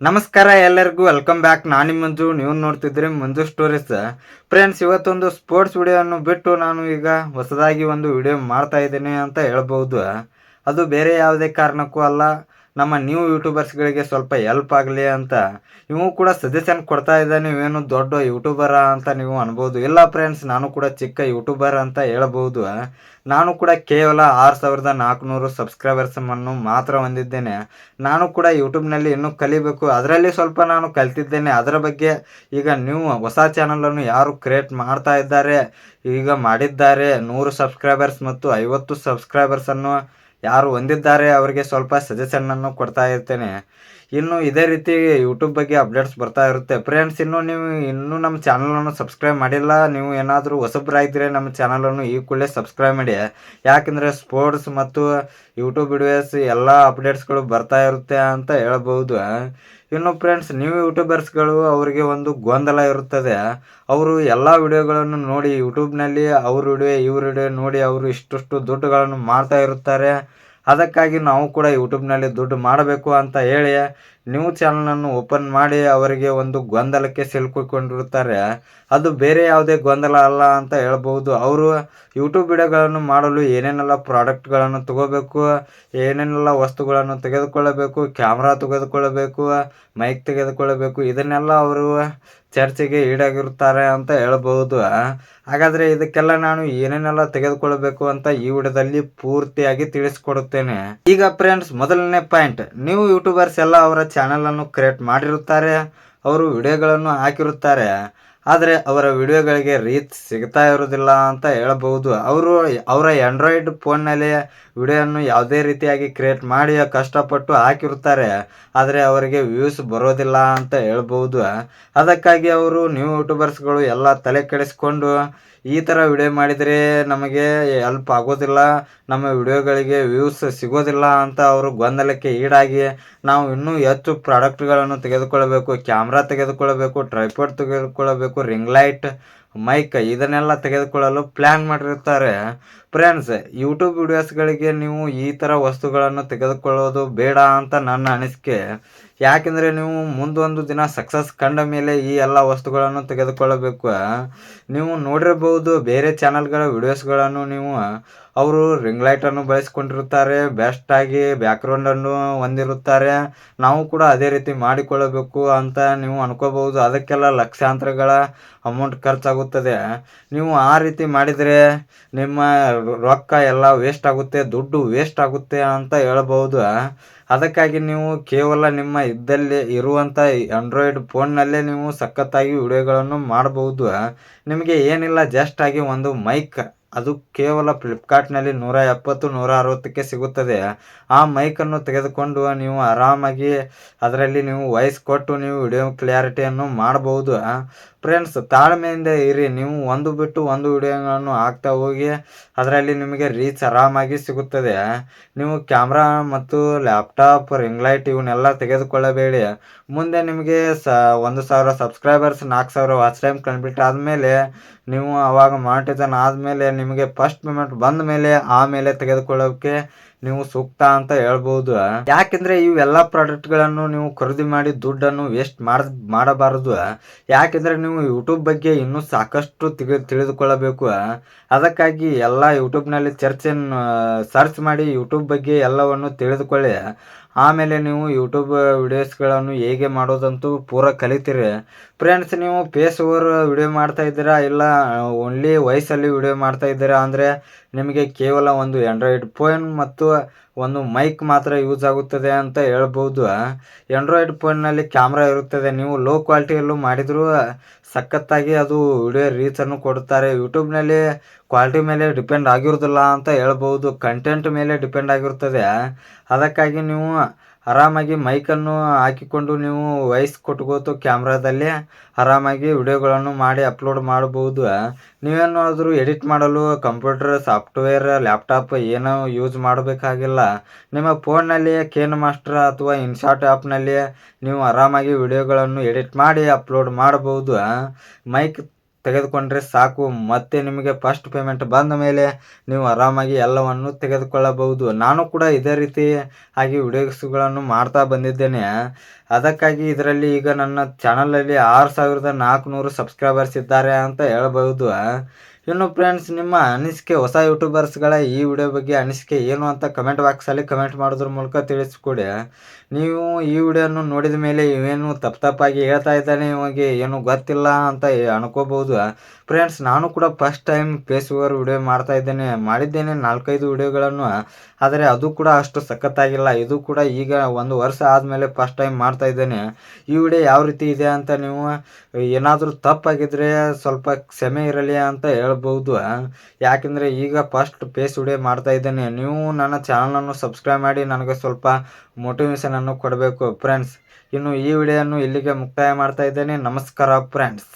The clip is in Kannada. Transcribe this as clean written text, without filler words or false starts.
ನಮಸ್ಕಾರ ಎಲ್ಲರಿಗೂ ವೆಲ್ಕಮ್ ಬ್ಯಾಕ್. ನಾನು ನಿಮ್ಮ ಮಂಜು, ನೀವು ನೋಡ್ತಿದ್ರಿ ಮಂಜು ಸ್ಟೋರೀಸ್. ಫ್ರೆಂಡ್ಸ್, ಇವತ್ತೊಂದು ಸ್ಪೋರ್ಟ್ಸ್ ವಿಡಿಯೋವನ್ನು ಬಿಟ್ಟು ನಾನು ಈಗ ಹೊಸದಾಗಿ ಒಂದು ವಿಡಿಯೋ ಮಾಡ್ತಾ ಇದ್ದೀನಿ ಅಂತ ಹೇಳ್ಬೋದು. ಅದು ಬೇರೆ ಯಾವುದೇ ಕಾರಣಕ್ಕೂ ಅಲ್ಲ, ನಮ್ಮ ನ್ಯೂ ಯೂಟ್ಯೂಬರ್ಸ್ಗಳಿಗೆ ಸ್ವಲ್ಪ ಹೆಲ್ಪ್ ಆಗಲಿ ಅಂತ. ಇವು ಕೂಡ ಸಜೆಷನ್ ಕೊಡ್ತಾ ಇದ್ದಾನೆ, ನೀವೇನು ದೊಡ್ಡ ಯೂಟ್ಯೂಬರ ಅಂತ ನೀವು ಅನ್ಬೋದು. ಇಲ್ಲ ಫ್ರೆಂಡ್ಸ್, ನಾನು ಕೂಡ ಚಿಕ್ಕ ಯೂಟ್ಯೂಬರ್ ಅಂತ ಹೇಳ್ಬೋದು. ನಾನು ಕೂಡ ಕೇವಲ 6400 ಸಬ್ಸ್ಕ್ರೈಬರ್ಸನ್ನು ಮಾತ್ರ ಹೊಂದಿದ್ದೇನೆ. ನಾನು ಕೂಡ ಯೂಟ್ಯೂಬ್ನಲ್ಲಿ ಇನ್ನೂ ಕಲಿಬೇಕು, ಅದರಲ್ಲಿ ಸ್ವಲ್ಪ ನಾನು ಕಲ್ತಿದ್ದೇನೆ. ಅದರ ಬಗ್ಗೆ ಈಗ ನೀವು ಹೊಸ ಚಾನಲನ್ನು ಯಾರು ಕ್ರಿಯೇಟ್ ಮಾಡ್ತಾ ಇದ್ದಾರೆ, ಈಗ ಮಾಡಿದ್ದಾರೆ 100 ಸಬ್ಸ್ಕ್ರೈಬರ್ಸ್ ಮತ್ತು 50 ಸಬ್ಸ್ಕ್ರೈಬರ್ಸನ್ನು ಯಾರು ಹೊಂದಿದ್ದಾರೆ ಅವರಿಗೆ ಸ್ವಲ್ಪ ಸಜೆಷನನ್ನು ಕೊಡ್ತಾ ಇರ್ತೇನೆ. ಇನ್ನು ಇದೇ ರೀತಿ ಯೂಟ್ಯೂಬ್ ಬಗ್ಗೆ ಅಪ್ಡೇಟ್ಸ್ ಬರ್ತಾ ಇರುತ್ತೆ. ಫ್ರೆಂಡ್ಸ್, ಇನ್ನೂ ನಮ್ಮ ಚಾನಲನ್ನು ಸಬ್ಸ್ಕ್ರೈಬ್ ಮಾಡಿಲ್ಲ, ನೀವು ಏನಾದರೂ ಹೊಸಬ್ರಾಗಿದ್ದರೆ ನಮ್ಮ ಚಾನಲನ್ನು ಈ ಕೂಡಲೇ ಸಬ್ಸ್ಕ್ರೈಬ್ ಮಾಡಿ. ಯಾಕೆಂದರೆ ಸ್ಪೋರ್ಟ್ಸ್ ಮತ್ತು ಯೂಟ್ಯೂಬ್ ವಿಡಿಯೋಸ್ ಎಲ್ಲ ಅಪ್ಡೇಟ್ಸ್ಗಳು ಬರ್ತಾ ಇರುತ್ತೆ ಅಂತ ಹೇಳ್ಬೋದು. ಇನ್ನು ಫ್ರೆಂಡ್ಸ್, ನ್ಯೂ ಯೂಟ್ಯೂಬರ್ಸ್ಗಳು ಅವರಿಗೆ ಒಂದು ಗೊಂದಲ ಇರುತ್ತದೆ. ಅವರು ಎಲ್ಲ ವಿಡಿಯೋಗಳನ್ನು ನೋಡಿ ಯೂಟ್ಯೂಬ್ನಲ್ಲಿ ಅವ್ರ ವಿಡಿಯೋ ಇವ್ರ ವಿಡಿಯೋ ನೋಡಿ ಅವರು ಇಷ್ಟಷ್ಟು ದುಡ್ಡುಗಳನ್ನು ಮಾಡ್ತಾ ಇರುತ್ತಾರೆ. ಅದಕ್ಕಾಗಿ ನಾವು ಕೂಡ ಯೂಟ್ಯೂಬ್ನಲ್ಲಿ ದುಡ್ಡು ಮಾಡಬೇಕು ಅಂತ ಹೇಳಿ ನ್ಯೂ ಚಾನಲನ್ನು ಓಪನ್ ಮಾಡಿ ಅವರಿಗೆ ಒಂದು ಗೊಂದಲಕ್ಕೆ ಸಿಲುಕಿಕೊಂಡಿರುತ್ತಾರೆ. ಅದು ಬೇರೆ ಯಾವುದೇ ಗೊಂದಲ ಅಲ್ಲ ಅಂತ ಹೇಳ್ಬೋದು. ಅವರು ಯೂಟ್ಯೂಬ್ ವಿಡಿಯೋಗಳನ್ನು ಮಾಡಲು ಏನೇನೆಲ್ಲ ಪ್ರಾಡಕ್ಟ್ಗಳನ್ನು ತಗೋಬೇಕು, ಏನೇನೆಲ್ಲ ವಸ್ತುಗಳನ್ನು ತೆಗೆದುಕೊಳ್ಳಬೇಕು, ಕ್ಯಾಮ್ರಾ ತೆಗೆದುಕೊಳ್ಳಬೇಕು, ಮೈಕ್ ತೆಗೆದುಕೊಳ್ಳಬೇಕು, ಇದನ್ನೆಲ್ಲ ಅವರು ಚರ್ಚೆಗೆ ಈಡಾಗಿರುತ್ತಾರೆ ಅಂತ ಹೇಳ್ಬೋದು. ಹಾಗಾದರೆ ಇದಕ್ಕೆಲ್ಲ ನಾನು ಏನೇನೆಲ್ಲ ತೆಗೆದುಕೊಳ್ಳಬೇಕು ಅಂತ ಈ ವಿಡಿಯೋದಲ್ಲಿ ಪೂರ್ತಿಯಾಗಿ ತಿಳಿಸ್ಕೊಡುತ್ತೇನೆ. ಈಗ ಫ್ರೆಂಡ್ಸ್, ಮೊದಲನೇ ಪಾಯಿಂಟ್, ನೀವು ಯೂಟ್ಯೂಬರ್ಸ್ ಎಲ್ಲ ಅವರ ಚಾನಲನ್ನು ಕ್ರಿಯೇಟ್ ಮಾಡಿರುತ್ತಾರೆ, ಅವರು ವಿಡಿಯೋಗಳನ್ನು ಹಾಕಿರುತ್ತಾರೆ, ಆದರೆ ಅವರ ವಿಡಿಯೋಗಳಿಗೆ ರೀಚ್ ಸಿಗ್ತಾ ಇರೋದಿಲ್ಲ ಅಂತ ಹೇಳ್ಬೋದು. ಅವರ ಆ್ಯಂಡ್ರಾಯ್ಡ್ ಫೋನ್ನಲ್ಲಿ ವಿಡಿಯೋವನ್ನು ಯಾವುದೇ ರೀತಿಯಾಗಿ ಕ್ರಿಯೇಟ್ ಮಾಡಿ ಕಷ್ಟಪಟ್ಟು ಹಾಕಿರುತ್ತಾರೆ, ಆದರೆ ಅವರಿಗೆ ವ್ಯೂಸ್ ಬರೋದಿಲ್ಲ ಅಂತ ಹೇಳ್ಬೋದು. ಅದಕ್ಕಾಗಿ ಅವರು ನ್ಯೂ ಯೂಟ್ಯೂಬರ್ಸ್ಗಳು ಎಲ್ಲ ತಲೆ ಕೆಡಿಸ್ಕೊಂಡು ಈ ಥರ ವಿಡಿಯೋ ಮಾಡಿದರೆ ನಮಗೆ ಹೆಲ್ಪ್ ಆಗೋದಿಲ್ಲ, ನಮ್ಮ ವಿಡಿಯೋಗಳಿಗೆ ವ್ಯೂಸ್ ಸಿಗೋದಿಲ್ಲ ಅಂತ ಅವರು ಗೊಂದಲಕ್ಕೆ ಈಡಾಗಿ ನಾವು ಇನ್ನೂ ಹೆಚ್ಚು ಪ್ರಾಡಕ್ಟ್ಗಳನ್ನು ತೆಗೆದುಕೊಳ್ಳಬೇಕು, ಕ್ಯಾಮ್ರಾ ತೆಗೆದುಕೊಳ್ಳಬೇಕು, ಟ್ರೈಪಾಡ್ ತೆಗೆದುಕೊಳ್ಳಬೇಕು, ರಿಂಗ್ ಲೈಟ್, ಮೈಕ್ ಇದನ್ನೆಲ್ಲ ತೆಗೆದುಕೊಳ್ಳಲು ಪ್ಲ್ಯಾನ್ ಮಾಡಿರುತ್ತಾರೆ. ಫ್ರೆಂಡ್ಸ್, ಯೂಟ್ಯೂಬ್ ವಿಡಿಯೋಸ್ಗಳಿಗೆ ನೀವು ಈ ಥರ ವಸ್ತುಗಳನ್ನು ತೆಗೆದುಕೊಳ್ಳೋದು ಬೇಡ ಅಂತ ನನ್ನ ಅನಿಸಿಕೆ. ಯಾಕೆಂದರೆ ನೀವು ಮುಂದೊಂದು ದಿನ ಸಕ್ಸಸ್ ಕಂಡ ಮೇಲೆ ಈ ಎಲ್ಲ ವಸ್ತುಗಳನ್ನು ತೆಗೆದುಕೊಳ್ಳಬೇಕು. ನೀವು ನೋಡಿರಬಹುದು ಬೇರೆ ಚಾನಲ್ಗಳ ವಿಡಿಯೋಸ್ಗಳನ್ನು, ಅವರು ರಿಂಗ್ ಲೈಟನ್ನು ಬಳಸಿಕೊಂಡಿರುತ್ತಾರೆ, ಬೆಸ್ಟಾಗಿ ಬ್ಯಾಕ್ಗ್ರೌಂಡನ್ನು ಹೊಂದಿರುತ್ತಾರೆ. ನಾವು ಕೂಡ ಅದೇ ರೀತಿ ಮಾಡಿಕೊಳ್ಳಬೇಕು ಅಂತ ನೀವು ಅನ್ಕೋಬಹುದು. ಅದಕ್ಕೆಲ್ಲ ಲಕ್ಷಾಂತರಗಳ ಅಮೌಂಟ್ ಖರ್ಚಾಗುತ್ತದೆ. ನೀವು ಆ ರೀತಿ ಮಾಡಿದರೆ ನಿಮ್ಮ ರೊಕ್ಕ ಎಲ್ಲ ವೇಸ್ಟ್ ಆಗುತ್ತೆ, ದುಡ್ಡು ವೇಸ್ಟ್ ಆಗುತ್ತೆ ಅಂತ ಹೇಳ್ಬೋದು. ಅದಕ್ಕಾಗಿ ನೀವು ಕೇವಲ ನಿಮ್ಮ ಇದ್ದಲ್ಲಿ ಇರುವಂಥ ಆಂಡ್ರಾಯ್ಡ್ ಫೋನ್ನಲ್ಲೇ ನೀವು ಸಖತ್ತಾಗಿ ವಿಡಿಯೋಗಳನ್ನು ಮಾಡಬಹುದು. ನಿಮಗೆ ಏನಿಲ್ಲ, ಜಸ್ಟ್ ಆಗಿ ಒಂದು ಮೈಕ್, ಅದು ಕೇವಲ ಫ್ಲಿಪ್ಕಾರ್ಟ್ನಲ್ಲಿ 170 160ಕ್ಕೆ ಸಿಗುತ್ತದೆ. ಆ ಮೈಕನ್ನು ತೆಗೆದುಕೊಂಡು ನೀವು ಆರಾಮಾಗಿ ಅದರಲ್ಲಿ ನೀವು ವಾಯ್ಸ್ ಕೊಟ್ಟು ನೀವು ವಿಡಿಯೋ ಕ್ಲಿಯಾರಿಟಿಯನ್ನು ಮಾಡಬಹುದು. ಫ್ರೆಂಡ್ಸ್, ತಾಳ್ಮೆಯಿಂದ ಇರಿ, ನೀವು ಒಂದು ಬಿಟ್ಟು ಒಂದು ವಿಡಿಯೋಗಳನ್ನು ಹಾಕ್ತಾ ಹೋಗಿ, ಅದರಲ್ಲಿ ನಿಮಗೆ ರೀಚ್ ಆರಾಮಾಗಿ ಸಿಗುತ್ತದೆ. ನೀವು ಕ್ಯಾಮ್ರಾ ಮತ್ತು ಲ್ಯಾಪ್ಟಾಪ್, ರಿಂಗ್ ಲೈಟ್ ಇವನ್ನೆಲ್ಲ ತೆಗೆದುಕೊಳ್ಳಬೇಡಿ. ಮುಂದೆ ನಿಮಗೆ 1000 ಸಬ್ಸ್ಕ್ರೈಬರ್ಸ್, 4000 ವಾಚ್ ಟೈಮ್ ಕಂಪ್ಲೀಟ್ ಆದಮೇಲೆ, ನೀವು ಅವಾಗ ಮಾನಿಟೈಸೇಷನ್ ಆದಮೇಲೆ ನಿಮಗೆ ಫಸ್ಟ್ ಪೇಮೆಂಟ್ ಬಂದ ಮೇಲೆ ಆಮೇಲೆ ತೆಗೆದುಕೊಳ್ಳೋಕ್ಕೆ ನೀವು ಸೂಕ್ತ ಅಂತ ಹೇಳ್ಬೋದು. ಯಾಕೆಂದರೆ ಇವೆಲ್ಲ ಪ್ರಾಡಕ್ಟ್ಗಳನ್ನು ನೀವು ಖರೀದಿ ಮಾಡಿ ದುಡ್ಡನ್ನು ವೇಸ್ಟ್ ಮಾಡಬಾರದು. ಯಾಕೆಂದರೆ ನೀವು ಯೂಟ್ಯೂಬ್ ಬಗ್ಗೆ ಇನ್ನೂ ಸಾಕಷ್ಟು ತಿಳಿದುಕೊಳ್ಳಬೇಕು. ಅದಕ್ಕಾಗಿ ಎಲ್ಲ ಯೂಟ್ಯೂಬ್ನಲ್ಲಿ ಸರ್ಚ್ ಮಾಡಿ ಯೂಟ್ಯೂಬ್ ಬಗ್ಗೆ ಎಲ್ಲವನ್ನು ತಿಳಿದುಕೊಳ್ಳಿ. ಆಮೇಲೆ ನೀವು ಯೂಟ್ಯೂಬ್ ವಿಡಿಯೋಸ್ಗಳನ್ನು ಹೇಗೆ ಮಾಡೋದಂತೂ ಪೂರ ಕಲಿತೀರಿ. ಫ್ರೆಂಡ್ಸ್, ನೀವು ಫೇಸ್ ಓವರ್ ವಿಡಿಯೋ ಮಾಡ್ತಾ ಇದ್ದೀರಾ, ಇಲ್ಲ ಓನ್ಲಿ ವಾಯ್ಸಲ್ಲಿ ವಿಡಿಯೋ ಮಾಡ್ತಾ ಇದ್ದೀರಾ ಅಂದರೆ ನಿಮಗೆ ಕೇವಲ ಒಂದು ಆಂಡ್ರಾಯ್ಡ್ ಫೋನ್ ಮತ್ತು ಒಂದು ಮೈಕ್ ಮಾತ್ರ ಯೂಸ್ ಆಗುತ್ತದೆ ಅಂತ ಹೇಳ್ಬೋದು. ಆಂಡ್ರಾಯ್ಡ್ ಫೋನ್ನಲ್ಲಿ ಕ್ಯಾಮ್ರಾ ಇರುತ್ತದೆ, ನೀವು ಲೋ ಕ್ವಾಲಿಟಿಯಲ್ಲೂ ಮಾಡಿದರೂ ಸಖತ್ತಾಗಿ ಅದು ವಿಡಿಯೋ ರೀಚನ್ನು ಕೊಡುತ್ತಾರೆ. ಯೂಟ್ಯೂಬ್ನಲ್ಲಿ ಕ್ವಾಲಿಟಿ ಮೇಲೆ ಡಿಪೆಂಡ್ ಆಗಿರೋದಿಲ್ಲ ಅಂತ ಹೇಳ್ಬೋದು, ಕಂಟೆಂಟ್ ಮೇಲೆ ಡಿಪೆಂಡ್ ಆಗಿರುತ್ತದೆ. ಅದಕ್ಕಾಗಿ ನೀವು ಆರಾಮಾಗಿ ಮೈಕನ್ನು ಹಾಕಿಕೊಂಡು ನೀವು ವಾಯ್ಸ್ ಕೊಟ್ಕೋತು ಕ್ಯಾಮ್ರಾದಲ್ಲಿ ಆರಾಮಾಗಿ ವಿಡಿಯೋಗಳನ್ನು ಮಾಡಿ ಅಪ್ಲೋಡ್ ಮಾಡಬಹುದು. ನೀವೇನಾದರೂ ಎಡಿಟ್ ಮಾಡಲು ಕಂಪ್ಯೂಟರ್ ಸಾಫ್ಟ್ವೇರ್, ಲ್ಯಾಪ್ಟಾಪ್ ಏನೋ ಯೂಸ್ ಮಾಡಬೇಕಾಗಿಲ್ಲ. ನಿಮ್ಮ ಫೋನ್ನಲ್ಲಿ ಕೇನ್ ಮಾಸ್ಟರ್ ಅಥವಾ ಇನ್ಶಾಟ್ ಆ್ಯಪ್ನಲ್ಲಿ ನೀವು ಆರಾಮಾಗಿ ವಿಡಿಯೋಗಳನ್ನು ಎಡಿಟ್ ಮಾಡಿ ಅಪ್ಲೋಡ್ ಮಾಡಬಹುದು. ಮೈಕ್ ತೆಗೆದುಕೊಂಡ್ರೆ ಸಾಕು. ಮತ್ತೆ ನಿಮಗೆ ಫಸ್ಟ್ ಪೇಮೆಂಟ್ ಬಂದ ಮೇಲೆ ನೀವು ಆರಾಮಾಗಿ ಎಲ್ಲವನ್ನು ತೆಗೆದುಕೊಳ್ಳಬಹುದು. ನಾನು ಕೂಡ ಇದೇ ರೀತಿ ಆಗಿ ವಿಡಿಯೋಸ್ಗಳನ್ನು ಮಾಡ್ತಾ ಬಂದಿದ್ದೇನೆ. ಅದಕ್ಕಾಗಿ ಇದರಲ್ಲಿ ಈಗ ನನ್ನ ಚಾನಲಲ್ಲಿ 6400 ಸಬ್ಸ್ಕ್ರೈಬರ್ಸ್ ಇದ್ದಾರೆ ಅಂತ ಹೇಳ್ಬಹುದು. ಇನ್ನು ಫ್ರೆಂಡ್ಸ್, ನಿಮ್ಮ ಅನಿಸಿಕೆ ಹೊಸ ಯೂಟ್ಯೂಬರ್ಸ್ಗಳ ಈ ವಿಡಿಯೋ ಬಗ್ಗೆ ಅನಿಸಿಕೆ ಏನು ಅಂತ ಕಮೆಂಟ್ ಬಾಕ್ಸಲ್ಲಿ ಕಮೆಂಟ್ ಮಾಡೋದ್ರ ಮೂಲಕ ತಿಳಿಸ್ಕೊಡಿ. ನೀವು ಈ ವಿಡಿಯೋನು ನೋಡಿದ ಮೇಲೆ ಇವೇನು ತಪ್ಪಾಗಿ ಹೇಳ್ತಾ ಇದ್ದಾನೆ, ಇವಾಗ ಏನು ಗೊತ್ತಿಲ್ಲ ಅಂತ ಅನ್ಕೋಬಹುದು. ಫ್ರೆಂಡ್ಸ್, ನಾನು ಕೂಡ first time face over video ಮಾಡಿದ್ದೇನೆ 4-5 ವಿಡಿಯೋಗಳನ್ನು. ಆದರೆ ಅದು ಕೂಡ ಅಷ್ಟು ಸಖತ್ತಾಗಿಲ್ಲ. ಇದು ಕೂಡ ಈಗ 1 ವರ್ಷ ಆದಮೇಲೆ ಫಸ್ಟ್ ಟೈಮ್ ಮಾಡ್ತಾ ಇದ್ದೇನೆ. ಈ ವಿಡಿಯೋ ಯಾವ ರೀತಿ ಇದೆ ಅಂತ ನೀವು ಏನಾದರೂ ತಪ್ಪಾಗಿದ್ದರೆ ಸ್ವಲ್ಪ ಕ್ಷಮೆ ಇರಲಿ ಅಂತ ಹೇಳ್ಬೋದು. ಯಾಕೆಂದರೆ ಈಗ ಫಸ್ಟ್ ಫೇಸ್ ವಿಡಿಯೋ ಮಾಡ್ತಾ ಇದ್ದೇನೆ. ನೀವು ನನ್ನ ಚಾನಲನ್ನು ಸಬ್ಸ್ಕ್ರೈಬ್ ಮಾಡಿ ನನಗೆ ಸ್ವಲ್ಪ ಮೋಟಿವೇಶನನ್ನು ಕೊಡಬೇಕು ಫ್ರೆಂಡ್ಸ್. ಇನ್ನು ಈ ವಿಡಿಯೋವನ್ನು ಇಲ್ಲಿಗೆ ಮುಕ್ತಾಯ ಮಾಡ್ತಾ ಇದ್ದೇನೆ. ನಮಸ್ಕಾರ ಫ್ರೆಂಡ್ಸ್.